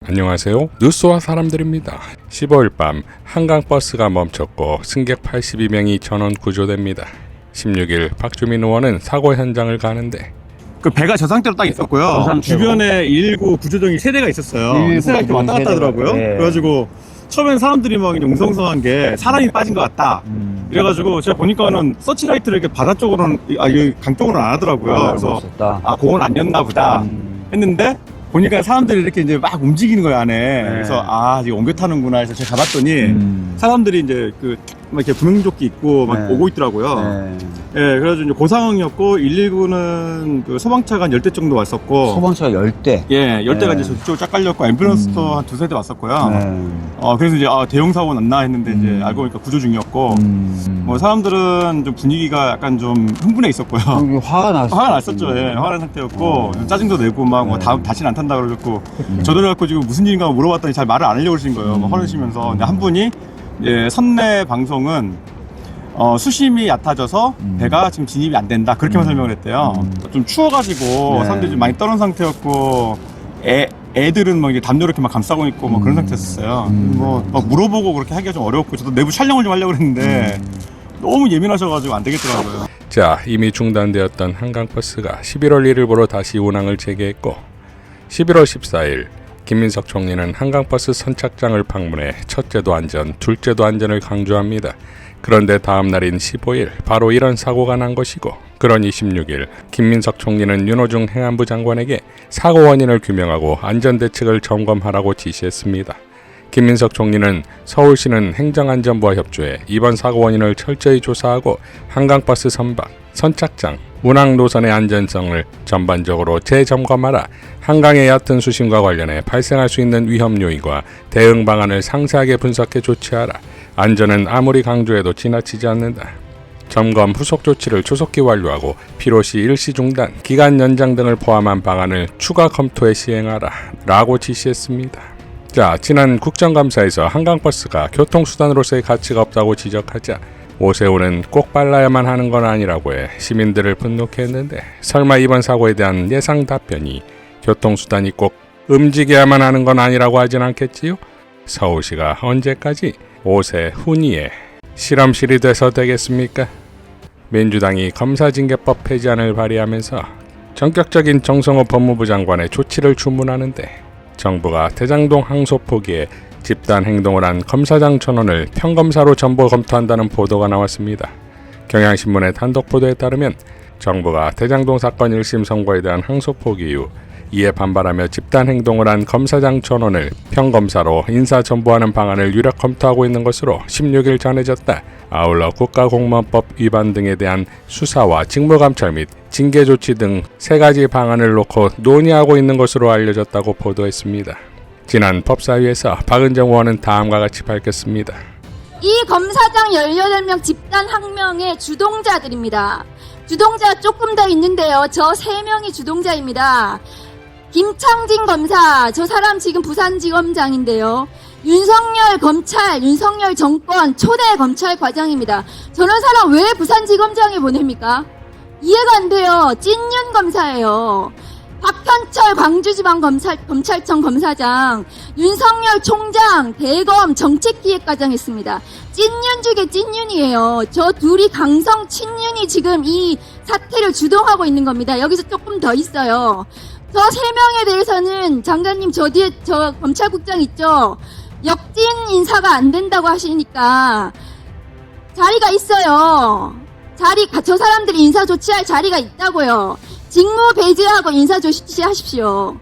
안녕하세요. 뉴스와 사람들입니다. 15일 밤 한강버스가 멈췄고 승객 82명이 전원 구조됩니다. 16일 박주민 의원은 사고 현장을 가는데 그 배가 저 상태로 딱 있었고요. 주변에 119 구조정이 3대가 있었어요. 3대가 이렇게 왔다 갔다 하더라고요. 네. 그래가지고 처음엔 사람들이 막 웅성성한 게 사람이 빠진 것 같다. 그래가지고 제가 보니까는 서치라이트를 이렇게 바다 쪽으로는, 이 강 쪽으로는 안 하더라고요. 그래서 그건 안 였나 보다 했는데 보니까 사람들이 이렇게 이제 막 움직이는 거예요, 안에. 그래서 지금 옮겨 타는구나 해서 제가 가봤더니 사람들이 이제 막 이렇게 구명조끼 입고 막 오고 있더라고요. 예, 그래가지고 이제 그 상황이었고 119는 그 소방차가 한 10대 정도 왔었고. 소방차가 10대? 예, 10대가 이제 저쪽으로 쫙 깔렸고 앰뷸런스도 한 2-3대 왔었고요. 그래서 이제 대형 사고 났나 했는데 이제 알고 보니까 구조 중이었고. 뭐 사람들은 좀 분위기가 약간 좀 흥분해 있었고요. 화가 났어. 화가 났었죠. 예, 화난 상태였고 짜증도 내고 막 뭐 다시는 안 탄다 그러고 저도 그래갖고 지금 무슨 일인가 물어봤더니 잘 말을 안 하려고 그러신 거예요. 막 화내시면서. 근데 한 분이 선내 방송은 수심이 얕아져서 배가 지금 진입이 안 된다 그렇게만 설명을 했대요. 좀 추워가지고 사람들이 좀 많이 떨은 상태였고 애들은 막 이제 담요 이렇게 막 감싸고 있고 뭐 그런 상태였어요. 뭐 막 물어보고 그렇게 하기가 좀 어려웠고 저도 내부 촬영을 좀 하려고 했는데 너무 예민하셔가지고 안 되겠더라고요. 자, 이미 중단되었던 한강버스가 11월 1일부로 다시 운항을 재개했고 11월 14일 김민석 총리는 한강버스 선착장을 방문해 첫째도 안전, 둘째도 안전을 강조합니다. 그런데 다음 날인 15일 바로 이런 사고가 난 것이고 그러니 16일 김민석 총리는 윤호중 행안부 장관에게 사고 원인을 규명하고 안전대책을 점검하라고 지시했습니다. 김민석 총리는 서울시는 행정안전부와 협조해 이번 사고 원인을 철저히 조사하고 한강버스 선박, 선착장, 운항 노선의 안전성을 전반적으로 재점검하라, 한강의 얕은 수심과 관련해 발생할 수 있는 위험 요인과 대응 방안을 상세하게 분석해 조치하라, 안전은 아무리 강조해도 지나치지 않는다, 점검 후속 조치를 조속히 완료하고 필요시 일시 중단, 기간 연장 등을 포함한 방안을 추가 검토해 시행하라 라고 지시했습니다. 자, 지난 국정감사에서 한강버스가 교통수단으로서의 가치가 없다고 지적하자 오세훈은 꼭 빨라야만 하는 건 아니라고 해 시민들을 분노케 했는데 설마 이번 사고에 대한 예상 답변이 교통수단이 꼭 움직여야만 하는 건 아니라고 하진 않겠지요? 서울시가 언제까지 오세훈이의 실험실이 돼서 되겠습니까? 민주당이 검사징계법 폐지안을 발의하면서 전격적인 정성호 법무부 장관의 조치를 주문하는데 정부가 대장동 항소 포기에 집단 행동을 한 검사장 전원을 평검사로 전보 검토한다는 보도가 나왔습니다. 경향신문의 단독 보도에 따르면 정부가 대장동 사건 1심 선고에 대한 항소 포기 이후 이에 반발하며 집단 행동을 한 검사장 전원을 평검사로 인사 전보하는 방안을 유력 검토하고 있는 것으로 16일 전해졌다. 아울러 국가공무원법 위반 등에 대한 수사와 직무감찰 및 징계 조치 등 3가지 방안을 놓고 논의하고 있는 것으로 알려졌다고 보도했습니다. 지난 법사위에서 박은정 의원은 다음과 같이 밝혔습니다. 이 검사장 18명 집단 항명의 주동자들입니다. 주동자 조금 더 있는데요. 저 3명이 주동자입니다. 김창진 검사, 저 사람 지금 부산지검장인데요. 윤석열 검찰, 윤석열 정권 초대 검찰 과장입니다. 저런 사람 왜 부산지검장에 보냅니까? 이해가 안 돼요. 찐윤 검사예요. 박현철 광주지방검찰청 검사장, 윤석열 총장, 대검 정책기획과장 했습니다. 찐윤 중에 찐윤이에요. 저 둘이 강성 친윤이 지금 이 사태를 주동하고 있는 겁니다. 여기서 조금 더 있어요. 저 3명에 대해서는 장관님 저 뒤에 저 검찰국장 있죠? 역진 인사가 안 된다고 하시니까 자리가 있어요. 저 사람들이 인사 조치할 자리가 있다고요. 직무 배제하고 인사 조치하십시오.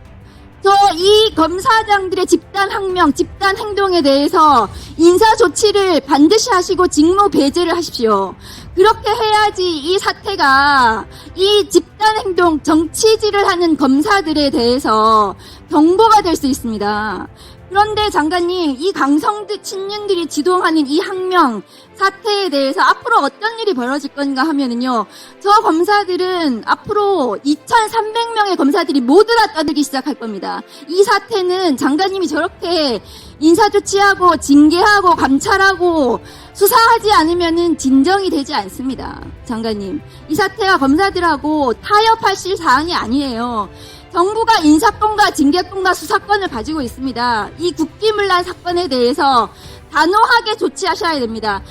이 검사장들의 집단 항명, 집단 행동에 대해서 인사 조치를 반드시 하시고 직무 배제를 하십시오. 그렇게 해야지 이 사태가 이 집단 행동, 정치질을 하는 검사들에 대해서 경고가 될 수 있습니다. 그런데 장관님, 이 강성들 친윤들이 지도하는 이 항명 사태에 대해서 앞으로 어떤 일이 벌어질 건가 하면은요, 저 검사들은 앞으로 2,300명의 검사들이 모두 다 떠들기 시작할 겁니다. 이 사태는 장관님이 저렇게 인사조치하고 징계하고 감찰하고 수사하지 않으면은 진정이 되지 않습니다. 장관님, 이 사태가 검사들하고 타협하실 사안이 아니에요. 정부가 인사권과 징계권과 수사권을 가지고 있습니다. 이 국기문란 사건에 대해서 단호하게 조치하셔야 됩니다.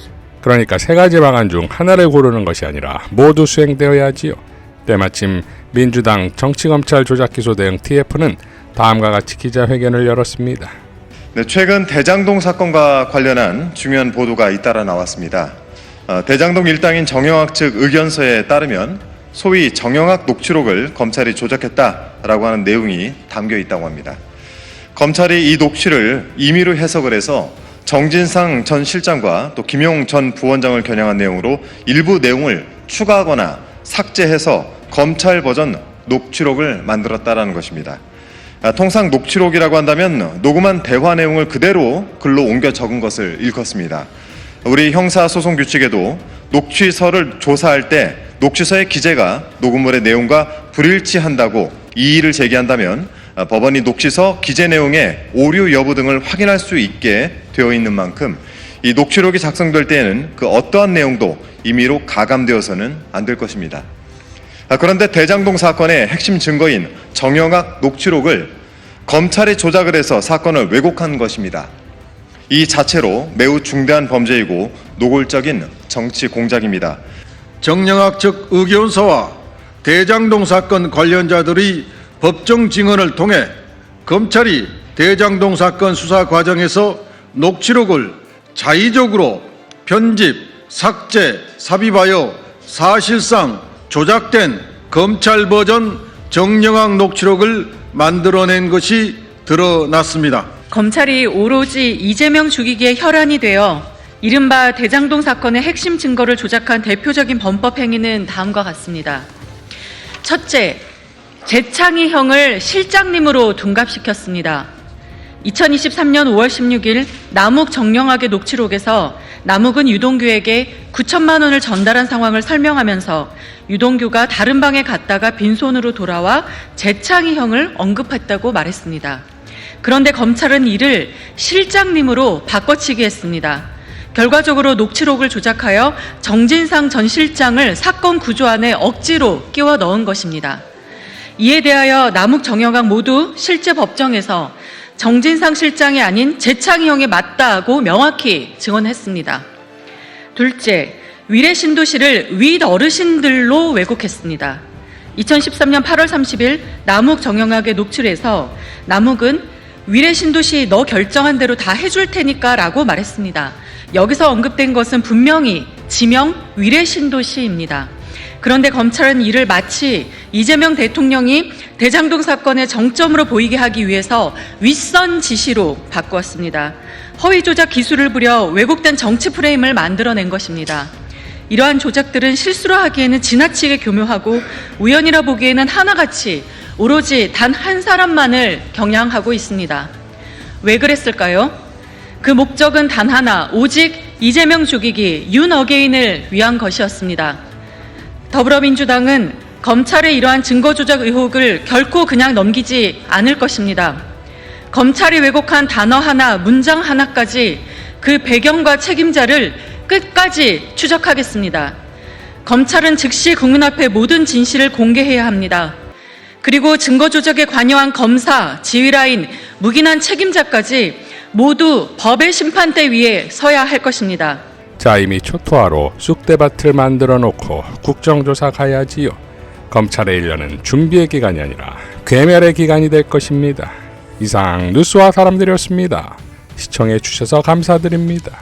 그러니까 세 가지 방안 중 하나를 고르는 것이 아니라 모두 수행되어야 하지요. 때마침 민주당 정치검찰 조작기소 대응 TF는 다음과 같이 기자회견을 열었습니다. 네, 최근 대장동 사건과 관련한 중요한 보도가 잇따라 나왔습니다. 대장동 일당인 정영학 측 의견서에 따르면 소위 정영학 녹취록을 검찰이 조작했다라고 하는 내용이 담겨 있다고 합니다. 검찰이 이 녹취를 임의로 해석을 해서 정진상 전 실장과 또 김용 전 부원장을 겨냥한 내용으로 일부 내용을 추가하거나 삭제해서 검찰 버전 녹취록을 만들었다라는 것입니다. 통상 녹취록이라고 한다면 녹음한 대화 내용을 그대로 글로 옮겨 적은 것을 일컫습니다. 우리 형사소송 규칙에도 녹취서를 조사할 때 녹취서의 기재가 녹음물의 내용과 불일치한다고 이의를 제기한다면 법원이 녹취서 기재 내용의 오류 여부 등을 확인할 수 있게 되어 있는 만큼 이 녹취록이 작성될 때에는 그 어떠한 내용도 임의로 가감되어서는 안 될 것입니다. 그런데 대장동 사건의 핵심 증거인 정영학 녹취록을 검찰이 조작을 해서 사건을 왜곡한 것입니다. 이 자체로 매우 중대한 범죄이고 노골적인 정치 공작입니다. 정영학 측 의견서와 대장동 사건 관련자들의 법정 증언을 통해 검찰이 대장동 사건 수사 과정에서 녹취록을 자의적으로 편집, 삭제, 삽입하여 사실상 조작된 검찰 버전 정영학 녹취록을 만들어낸 것이 드러났습니다. 검찰이 오로지 이재명 죽이기에 혈안이 되어 이른바 대장동 사건의 핵심 증거를 조작한 대표적인 범법 행위는 다음과 같습니다. 첫째, 재창희 형을 실장님으로 둔갑시켰습니다. 2023년 5월 16일 남욱 정영학의 녹취록에서 남욱은 유동규에게 9천만 원을 전달한 상황을 설명하면서 유동규가 다른 방에 갔다가 빈손으로 돌아와 재창희 형을 언급했다고 말했습니다. 그런데 검찰은 이를 실장님으로 바꿔치기 했습니다. 결과적으로 녹취록을 조작하여 정진상 전 실장을 사건 구조 안에 억지로 끼워 넣은 것입니다. 이에 대하여 남욱 정영학 모두 실제 법정에서 정진상 실장이 아닌 재창희 형이 맞다고 명확히 증언했습니다. 둘째, 위례 신도시를 윗 어르신들로 왜곡했습니다. 2013년 8월 30일 남욱 정영학의 녹취에서 남욱은 위례 신도시 너 결정한 대로 다 해줄 테니까 라고 말했습니다. 여기서 언급된 것은 분명히 지명 위례 신도시입니다. 그런데 검찰은 이를 마치 이재명 대통령이 대장동 사건의 정점으로 보이게 하기 위해서 윗선 지시로 바꾸었습니다. 허위 조작 기술을 부려 왜곡된 정치 프레임을 만들어낸 것입니다. 이러한 조작들은 실수로 하기에는 지나치게 교묘하고 우연이라 보기에는 하나같이 오로지 단 한 사람만을 겨냥하고 있습니다. 왜 그랬을까요? 그 목적은 단 하나, 오직 이재명 죽이기, 윤 어게인을 위한 것이었습니다. 더불어민주당은 검찰의 이러한 증거 조작 의혹을 결코 그냥 넘기지 않을 것입니다. 검찰이 왜곡한 단어 하나, 문장 하나까지 그 배경과 책임자를 끝까지 추적하겠습니다. 검찰은 즉시 국민 앞에 모든 진실을 공개해야 합니다. 그리고 증거 조작에 관여한 검사, 지휘라인, 묵인한 책임자까지 모두 법의 심판대 위에 서야 할 것입니다. 자, 이미 초토화로 쑥대밭을 만들어 놓고 국정조사 가야지요. 검찰의 1년은 준비의 기간이 아니라 괴멸의 기간이 될 것입니다. 이상 뉴스와 사람들이었습니다. 시청해 주셔서 감사드립니다.